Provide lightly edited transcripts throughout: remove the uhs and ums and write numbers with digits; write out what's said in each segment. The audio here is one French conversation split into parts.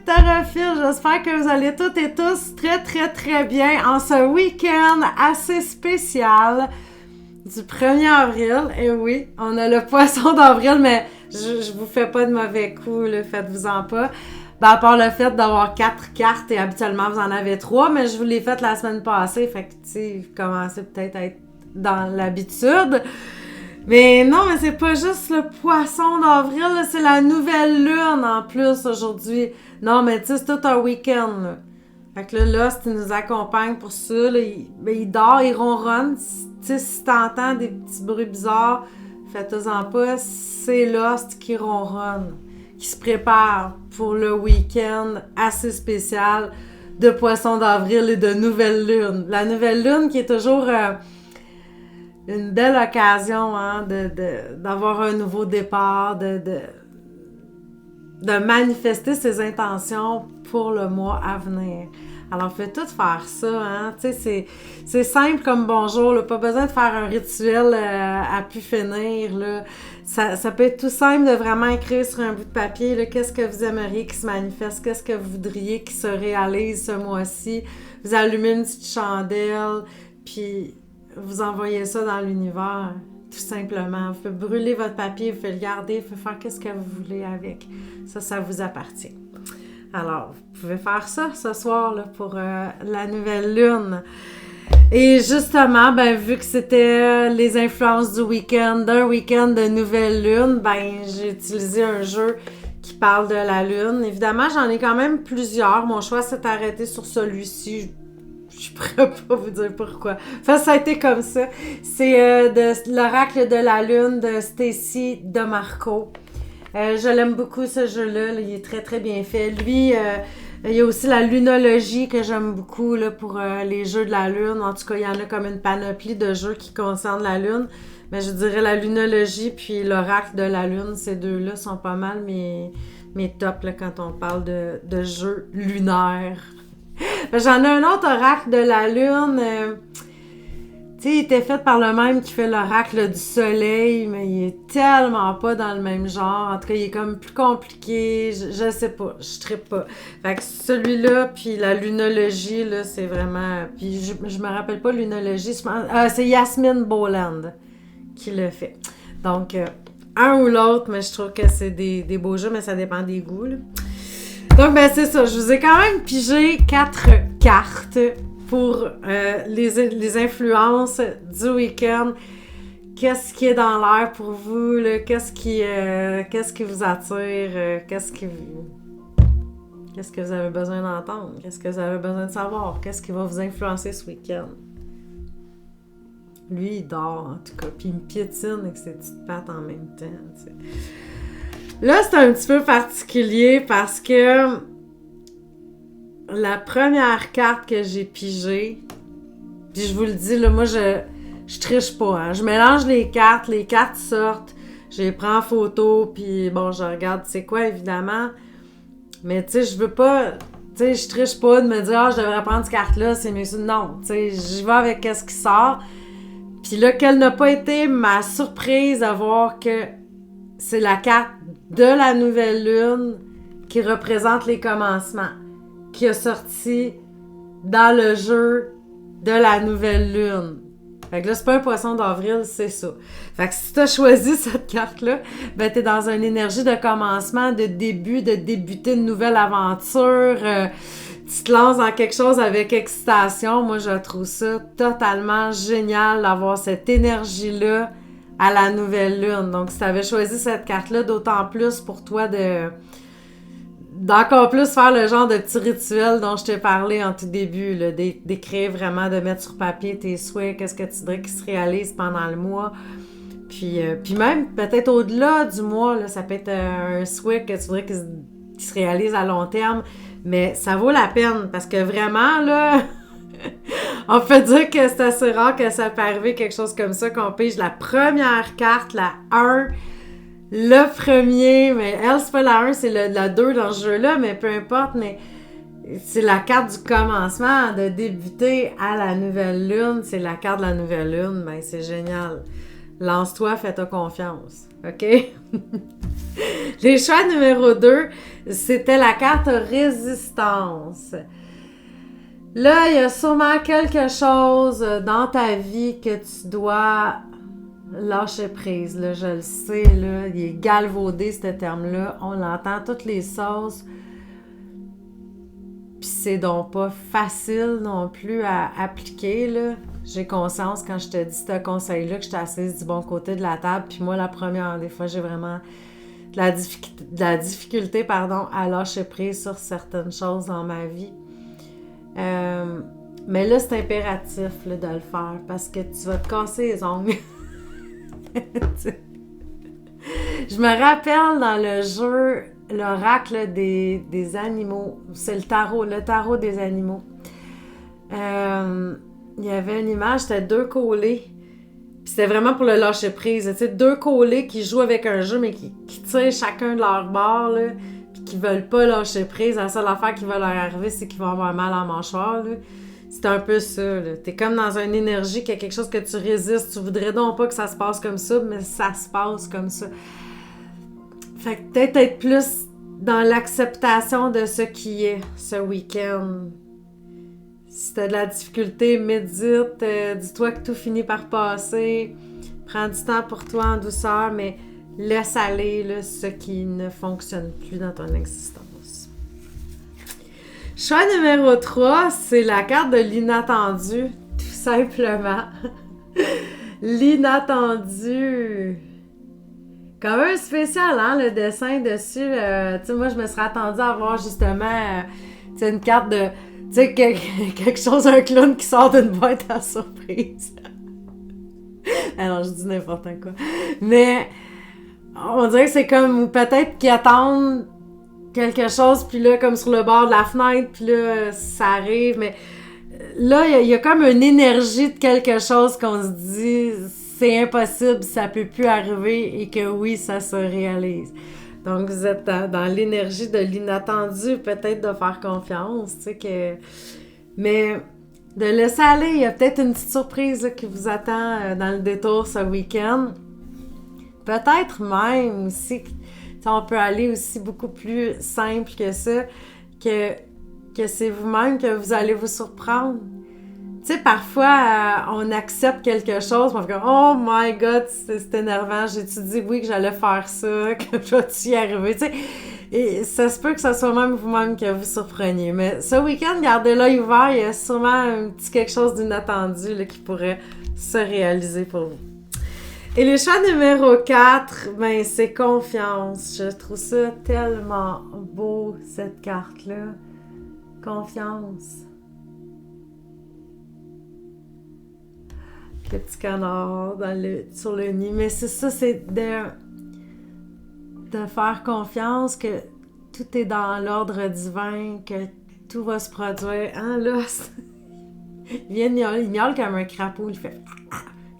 Thérophiles, j'espère que vous allez toutes et tous très bien en ce week-end assez spécial du 1er avril. Et oui, on a le poisson d'avril, mais je vous fais pas de mauvais coups, là, faites-vous-en pas. À part le fait d'avoir 4 cartes et habituellement vous en avez 3, mais je vous l'ai fait la semaine passée, fait que tu sais, vous commencez peut-être à être dans l'habitude. Mais non, mais c'est pas juste le poisson d'avril, là, c'est la nouvelle lune en plus aujourd'hui. Non, mais tu sais, c'est tout un week-end, là. Fait que là, Lost, il nous accompagne pour ça, là, il dort, il ronronne. Tu sais, si t'entends des petits bruits bizarres, faites-en pas, c'est Lost qui ronronne, qui se prépare pour le week-end assez spécial de poisson d'avril et de nouvelle lune. La nouvelle lune qui est toujours... une belle occasion hein, d'avoir un nouveau départ, de manifester ses intentions pour le mois à venir. Alors, faites tout faire ça, hein. Tu sais, c'est simple comme bonjour, là. Pas besoin de faire un rituel à pu finir, là. Ça peut être tout simple de vraiment écrire sur un bout de papier, là, qu'est-ce que vous aimeriez qui se manifeste, qu'est-ce que vous voudriez qui se réalise ce mois-ci. Vous allumez une petite chandelle, puis... vous envoyez ça dans l'univers, tout simplement. Vous pouvez brûler votre papier, vous pouvez le garder, vous pouvez faire qu'est-ce que vous voulez avec. Ça vous appartient. Alors, vous pouvez faire ça ce soir là, pour la nouvelle lune. Et justement, ben vu que c'était les influences du week-end, d'un week-end de nouvelle lune, ben j'ai utilisé un jeu qui parle de la lune. Évidemment, j'en ai quand même plusieurs. Mon choix s'est arrêté sur celui-ci. Je pourrais pas vous dire pourquoi. Enfin, ça a été comme ça. C'est de l'oracle de la lune de Stacy DeMarco. Je l'aime beaucoup ce jeu-là. Il est très bien fait. Lui, il y a aussi la lunologie que j'aime beaucoup là, pour les jeux de la lune. En tout cas, il y en a comme une panoplie de jeux qui concernent la lune. Mais je dirais la lunologie puis l'oracle de la lune, ces deux-là sont pas mal mes tops là, quand on parle de jeux lunaires. J'en ai un autre oracle de la lune. Tu sais, il était fait par le même qui fait l'oracle du soleil, mais il est tellement pas dans le même genre. En tout cas, il est comme plus compliqué. Je sais pas, je trippe pas. Fait que celui-là, puis la lunologie, là, c'est vraiment... Puis je me rappelle pas lunologie. C'est Yasmine Boland qui le fait. Donc, un ou l'autre, mais je trouve que c'est des beaux jeux, mais ça dépend des goûts, là. Donc, ben c'est ça. Je vous ai quand même pigé 4 cartes pour les influences du week-end. Qu'est-ce qui est dans l'air pour vous? Là? Qu'est-ce qui vous attire? Qu'est-ce que vous avez besoin d'entendre? Qu'est-ce que vous avez besoin de savoir? Qu'est-ce qui va vous influencer ce week-end? Lui, il dort, en tout cas. Puis il me piétine avec ses petites pattes en même temps, tu sais. Là, c'est un petit peu particulier parce que la première carte que j'ai pigée, puis je vous le dis, là, moi, je triche pas, hein. Je mélange les cartes sortent, je les prends en photo, puis bon, je regarde c'est quoi, évidemment. Mais tu sais, je veux pas, tu sais, je triche pas de me dire, je devrais prendre cette carte-là, c'est mieux. Non, tu sais, j'y vais avec ce qui sort. Puis là, quelle n'a pas été ma surprise à voir que c'est la carte de la nouvelle lune qui représente les commencements, qui a sorti dans le jeu de la nouvelle lune. Fait que là, c'est pas un poisson d'avril, c'est ça. Fait que si t'as choisi cette carte-là, ben t'es dans une énergie de commencement, de début, de débuter une nouvelle aventure. Tu te lances dans quelque chose avec excitation. Moi, je trouve ça totalement génial d'avoir cette énergie-là à la nouvelle lune. Donc, si tu avais choisi cette carte-là, d'autant plus pour toi d'encore plus faire le genre de petit rituel dont je t'ai parlé en tout début, là, d'écrire vraiment, de mettre sur papier tes souhaits, qu'est-ce que tu voudrais qu'ils se réalisent pendant le mois. Puis même, peut-être au-delà du mois, là, ça peut être un souhait que tu voudrais qu'il se réalise à long terme, mais ça vaut la peine parce que vraiment, là... On peut dire que c'est assez rare que ça peut arriver quelque chose comme ça, qu'on pige la première carte, la 1, le premier, mais elle, c'est pas la 1, c'est la 2 dans ce jeu-là, mais peu importe, mais c'est la carte du commencement, de débuter à la nouvelle lune, c'est la carte de la nouvelle lune, ben c'est génial. Lance-toi, fais-toi confiance, OK? Les choix numéro 2, c'était la carte résistance. Là, il y a sûrement quelque chose dans ta vie que tu dois lâcher prise. Là, je le sais, là, il est galvaudé, ce terme-là. On l'entend toutes les sauces. Puis c'est donc pas facile non plus à appliquer, là. J'ai conscience quand je te dis ce conseil-là que je suis assise du bon côté de la table. Puis moi, la première, des fois, j'ai vraiment de la difficulté à lâcher prise sur certaines choses dans ma vie. Mais là, c'est impératif là, de le faire parce que tu vas te casser les ongles. Je me rappelle dans le jeu l'oracle des animaux. C'est le tarot des animaux. Il y avait une image, c'était 2 collés. Puis c'était vraiment pour le lâcher prise. Tu sais, 2 collés qui jouent avec un jeu, mais qui tirent chacun de leur bord, là, puis qui veulent pas lâcher prise. La seule affaire qui va leur arriver, c'est qu'ils vont avoir mal à la mâchoire, là. C'est un peu ça, là. T'es comme dans une énergie, qu'il y a quelque chose que tu résistes. Tu voudrais donc pas que ça se passe comme ça, mais ça se passe comme ça. Fait que peut-être être plus dans l'acceptation de ce qui est ce week-end. Si t'as de la difficulté, médite, dis-toi que tout finit par passer. Prends du temps pour toi en douceur, mais laisse aller là, ce qui ne fonctionne plus dans ton existence. Choix numéro 3, c'est la carte de l'inattendu, tout simplement. L'inattendu. Quand même spécial, hein, le dessin dessus. Tu sais, moi, je me serais attendue à voir justement une carte de... Tu sais, quelque chose, un clown qui sort d'une boîte à surprise. Alors, je dis n'importe quoi. Mais on dirait que c'est comme peut-être qu'ils attendent quelque chose, puis là, comme sur le bord de la fenêtre, puis là, ça arrive. Mais là, il y a comme une énergie de quelque chose qu'on se dit, c'est impossible, ça peut plus arriver, et que oui, ça se réalise. Donc, vous êtes dans l'énergie de l'inattendu, peut-être de faire confiance, tu sais, que... Mais de laisser aller, il y a peut-être une petite surprise là, qui vous attend dans le détour ce week-end. Peut-être même aussi, on peut aller aussi beaucoup plus simple que ça, que c'est vous-même que vous allez vous surprendre. Tu sais, parfois, on accepte quelque chose, on fait comme « Oh my God, c'est énervant, j'ai-tu dit oui que j'allais faire ça, que je vais-tu y arriver? » Tu sais, et ça se peut que ce soit même vous-même que vous surpreniez. Mais ce week-end, gardez l'œil ouvert, il y a sûrement un petit quelque chose d'inattendu là, qui pourrait se réaliser pour vous. Et le choix numéro 4, ben c'est confiance. Je trouve ça tellement beau, cette carte-là. Confiance. Le petit canard sur le nid. Mais c'est ça, c'est de faire confiance que tout est dans l'ordre divin, que tout va se produire. Hein, là, il miaule comme un crapaud, il fait...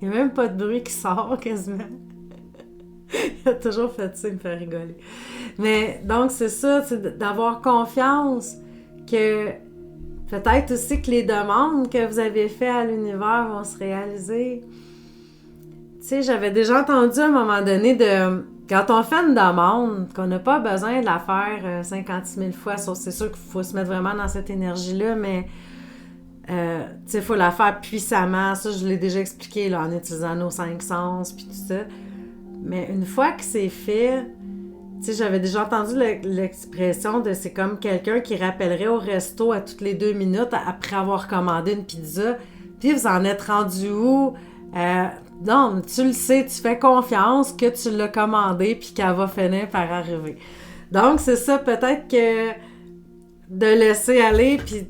Il n'y a même pas de bruit qui sort, quasiment. Il a toujours fait ça, il me fait rigoler. Mais, donc, c'est ça, c'est d'avoir confiance que... Peut-être aussi que les demandes que vous avez faites à l'univers vont se réaliser. Tu sais, j'avais déjà entendu à un moment donné quand on fait une demande, qu'on n'a pas besoin de la faire 56 000 fois, c'est sûr qu'il faut se mettre vraiment dans cette énergie-là, mais tu sais, il faut la faire puissamment. Ça, je l'ai déjà expliqué là, en utilisant nos 5 sens puis tout ça. Mais une fois que c'est fait... Tu sais, j'avais déjà entendu l'expression de c'est comme quelqu'un qui rappellerait au resto à toutes les 2 minutes après avoir commandé une pizza. Puis vous en êtes rendu où? Non, tu le sais, tu fais confiance que tu l'as commandé puis qu'elle va finir par arriver. Donc, c'est ça, peut-être que de laisser aller, puis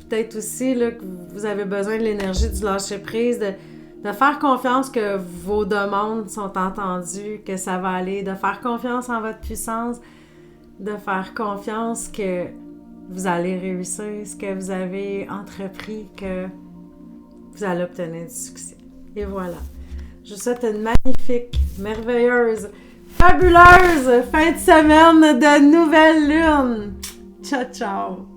peut-être aussi là, que vous avez besoin de l'énergie du lâcher-prise, de faire confiance que vos demandes sont entendues, que ça va aller, de faire confiance en votre puissance, de faire confiance que vous allez réussir ce que vous avez entrepris, que vous allez obtenir du succès. Et voilà. Je vous souhaite une magnifique, merveilleuse, fabuleuse fin de semaine de nouvelle lune. Ciao, ciao!